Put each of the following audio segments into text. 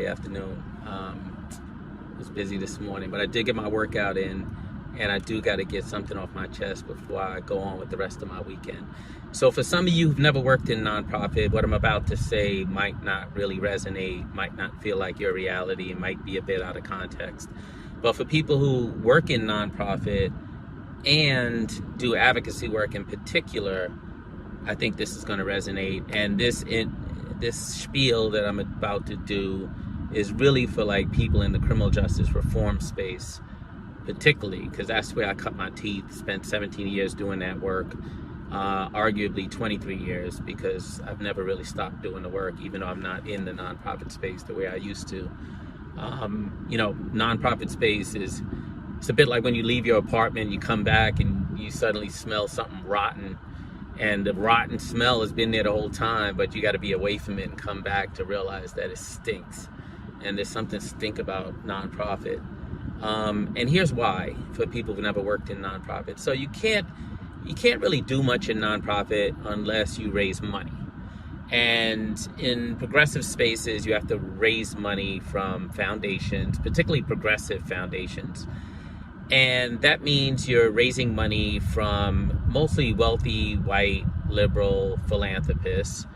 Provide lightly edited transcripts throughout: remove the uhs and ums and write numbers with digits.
Afternoon. Was busy this morning, but I did get my workout in, and I do got to get something off my chest before I go on with the rest of my weekend. So for some of you who've never worked in nonprofit, what I'm about to say might not really resonate, might not feel like your reality, it might be a bit out of context. But for people who work in nonprofit and do advocacy work in particular, I think this is going to resonate. And this spiel that I'm about to do is really for like people in the criminal justice reform space, particularly because that's where I cut my teeth. Spent 17 years doing that work, arguably 23 years, because I've never really stopped doing the work, even though I'm not in the nonprofit space the way I used to. Nonprofit space it's a bit like when you leave your apartment, you come back and you suddenly smell something rotten. And the rotten smell has been there the whole time, but you got to be away from it and come back to realize that it stinks. And there's something stink about nonprofit. And here's why, for people who've never worked in nonprofit. So you can't really do much in nonprofit unless you raise money. And in progressive spaces, you have to raise money from foundations, particularly progressive foundations. And that means you're raising money from mostly wealthy, white, liberal philanthropists.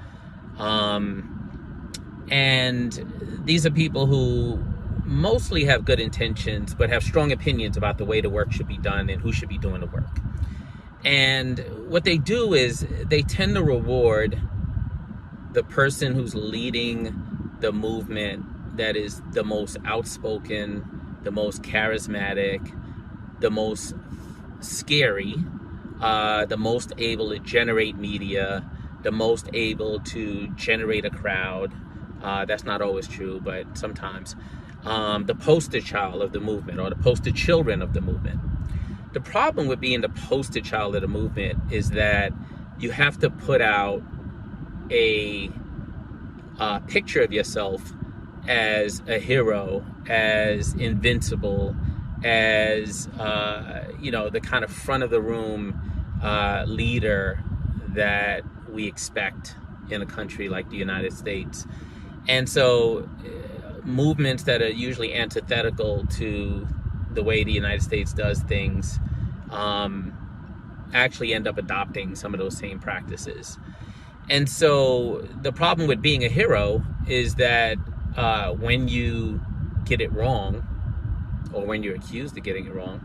And these are people who mostly have good intentions, but have strong opinions about the way the work should be done and who should be doing the work. And what they do is they tend to reward the person who's leading the movement that is the most outspoken, the most charismatic, the most scary, the most able to generate media, the most able to generate a crowd. That's not always true, but sometimes. The poster child of the movement, or the poster children of the movement. The problem with being the poster child of the movement is that you have to put out a picture of yourself as a hero, as invincible, as the kind of front of the room leader that we expect in a country like the United States. And so movements that are usually antithetical to the way the United States does things actually end up adopting some of those same practices. And so the problem with being a hero is that when you get it wrong, or when you're accused of getting it wrong,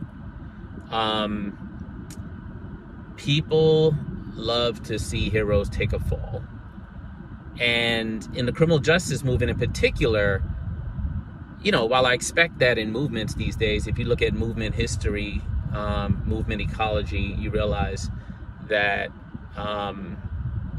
people love to see heroes take a fall. And in the criminal justice movement in particular, while I expect that in movements these days, if you look at movement history, movement ecology, you realize that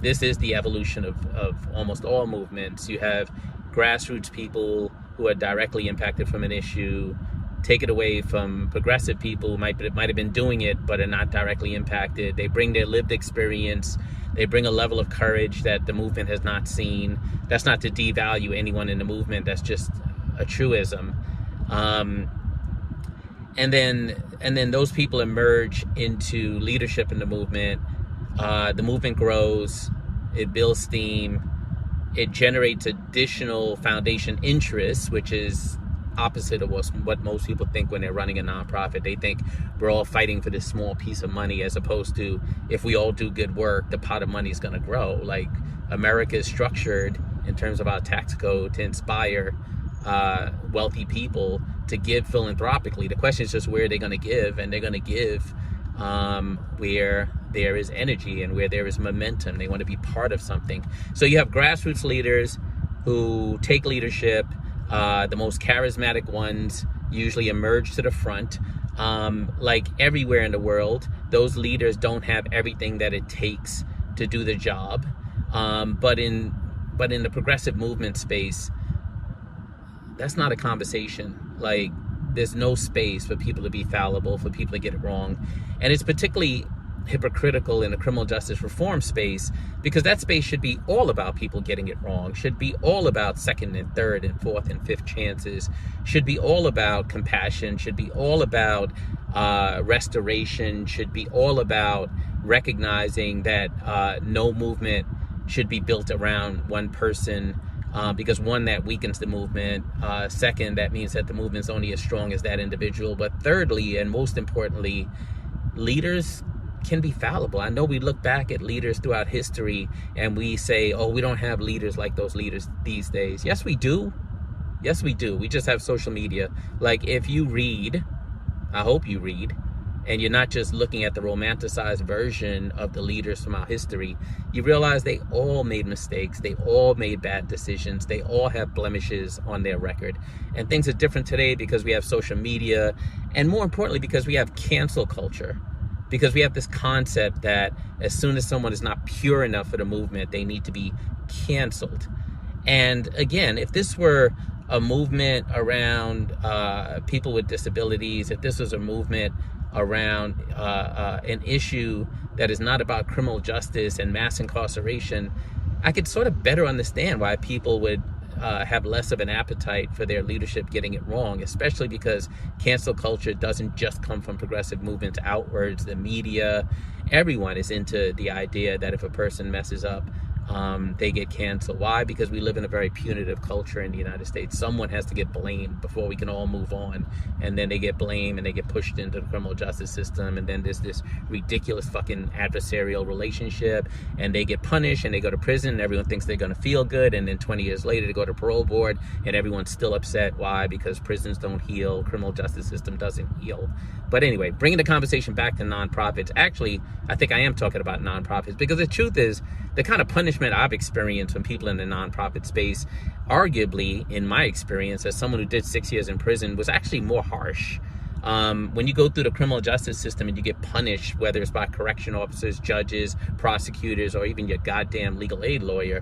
this is the evolution of almost all movements. You have grassroots people who are directly impacted from an issue. Take it away from progressive people who might have been doing it but are not directly impacted. They bring their lived experience. They bring a level of courage that the movement has not seen. That's not to devalue anyone in the movement. That's just a truism. And then those people emerge into leadership in the movement. The movement grows. It builds steam. It generates additional foundation interests, which is opposite of what most people think when they're running a nonprofit. They think we're all fighting for this small piece of money, as opposed to if we all do good work, the pot of money is going to grow. Like, America is structured in terms of our tax code to inspire wealthy people to give philanthropically. The question is just where are they going to give, and they're going to give where there is energy and where there is momentum. They want to be part of something. So you have grassroots leaders who take leadership. The most charismatic ones usually emerge to the front. Like everywhere in the world, those leaders don't have everything that it takes to do the job. But in the progressive movement space, that's not a conversation. Like, there's no space for people to be fallible, for people to get it wrong. And it's particularly hypocritical in the criminal justice reform space, because that space should be all about people getting it wrong, should be all about second and third and fourth and fifth chances, should be all about compassion, should be all about restoration, should be all about recognizing that no movement should be built around one person because one, that weakens the movement. Second, that means that the movement's only as strong as that individual. But thirdly, and most importantly, leaders can be fallible. I know we look back at leaders throughout history and we say, oh, we don't have leaders like those leaders these days. Yes, we do. Yes, we do. We just have social media. Like, if you read, I hope you read, and you're not just looking at the romanticized version of the leaders from our history, you realize they all made mistakes. They all made bad decisions. They all have blemishes on their record. And things are different today because we have social media, and more importantly, because we have cancel culture. Because we have this concept that as soon as someone is not pure enough for the movement, they need to be canceled. And again, if this were a movement around people with disabilities, if this was a movement around an issue that is not about criminal justice and mass incarceration, I could sort of better understand why people would have less of an appetite for their leadership getting it wrong, especially because cancel culture doesn't just come from progressive movements outwards. The media, everyone is into the idea that if a person messes up, they get canceled. Why? Because we live in a very punitive culture in the United States. Someone has to get blamed before we can all move on. And then they get blamed and they get pushed into the criminal justice system. And then there's this ridiculous fucking adversarial relationship. And they get punished and they go to prison and everyone thinks they're going to feel good. And then 20 years later, they go to parole board and everyone's still upset. Why? Because prisons don't heal. Criminal justice system doesn't heal. But anyway, bringing the conversation back to nonprofits. Actually, I think I am talking about nonprofits because the truth is, the kind of punishment I've experienced from people in the nonprofit space, arguably, in my experience, as someone who did 6 years in prison, was actually more harsh. When you go through the criminal justice system and you get punished, whether it's by correction officers, judges, prosecutors, or even your goddamn legal aid lawyer,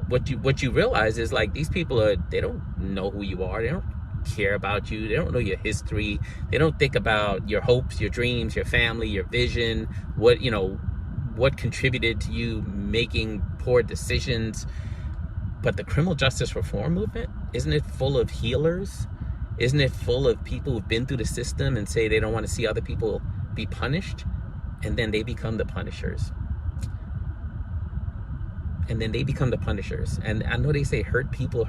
what you realize is, like, these people they don't know who you are. They don't care about you. They don't know your history. They don't think about your hopes, your dreams, your family, your vision, what contributed to you making poor decisions. But the criminal justice reform movement, isn't it full of healers? Isn't it full of people who've been through the system and say they don't want to see other people be punished? And then they become the punishers. And I know they say hurt people.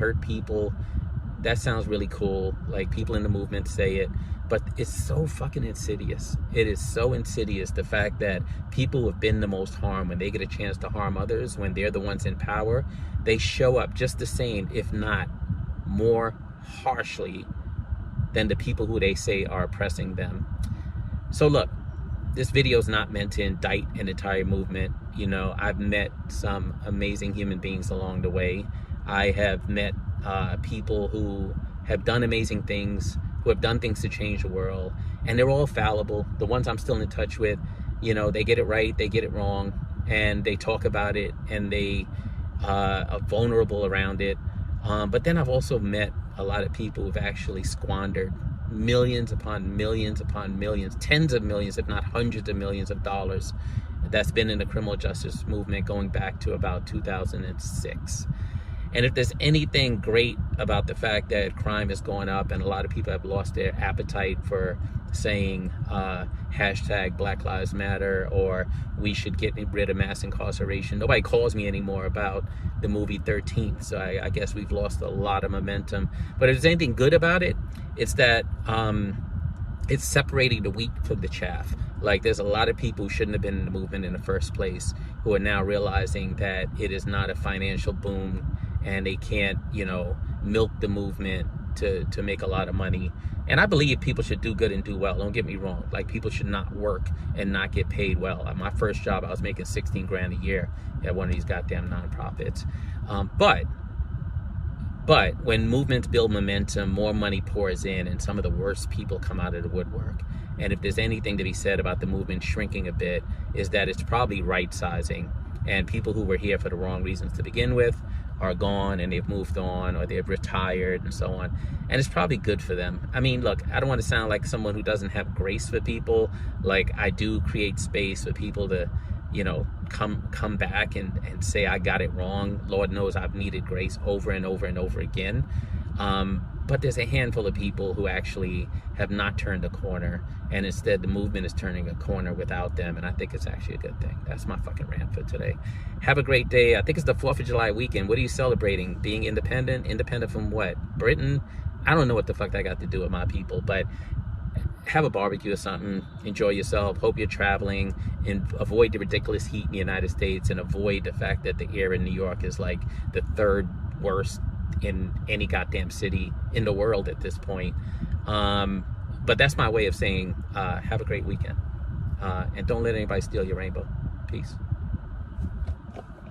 That sounds really cool. Like, people in the movement say it. But it's so fucking insidious. It is so insidious, the fact that people who have been the most harmed, when they get a chance to harm others, when they're the ones in power, they show up just the same, if not more harshly than the people who they say are oppressing them. So look, this video is not meant to indict an entire movement. I've met some amazing human beings along the way. I have met people who have done amazing things, who have done things to change the world, and they're all fallible. The ones I'm still in touch with, they get it right, they get it wrong, and they talk about it, and they are vulnerable around it. But then I've also met a lot of people who've actually squandered millions upon millions upon millions, tens of millions, if not hundreds of millions of dollars that's been in the criminal justice movement going back to about 2006. And if there's anything great about the fact that crime is going up and a lot of people have lost their appetite for saying hashtag Black Lives Matter, or we should get rid of mass incarceration, nobody calls me anymore about the movie 13th. So I guess we've lost a lot of momentum. But if there's anything good about it, it's that it's separating the wheat from the chaff. Like, there's a lot of people who shouldn't have been in the movement in the first place who are now realizing that it is not a financial boom and they can't, milk the movement to make a lot of money. And I believe people should do good and do well. Don't get me wrong. Like, people should not work and not get paid well. At my first job, I was making 16 grand a year at one of these goddamn nonprofits. But when movements build momentum, more money pours in and some of the worst people come out of the woodwork. And if there's anything to be said about the movement shrinking a bit, is that it's probably right sizing. And people who were here for the wrong reasons to begin with are gone, and they've moved on, or they've retired and so on. And it's probably good for them. I mean, look, I don't want to sound like someone who doesn't have grace for people. Like, I do create space for people to, come back and say I got it wrong. Lord knows I've needed grace over and over and over again. But there's a handful of people who actually have not turned a corner, and instead the movement is turning a corner without them, and I think it's actually a good thing. That's my fucking rant for today. Have a great day. I think it's the 4th of July weekend. What are you celebrating? Being independent? Independent from what? Britain? I don't know what the fuck that got to do with my people, but have a barbecue or something. Enjoy yourself. Hope you're traveling, and avoid the ridiculous heat in the United States, and avoid the fact that the air in New York is like the 3rd worst in any goddamn city in the world at this point. But that's my way of saying have a great weekend, and don't let anybody steal your rainbow. Peace.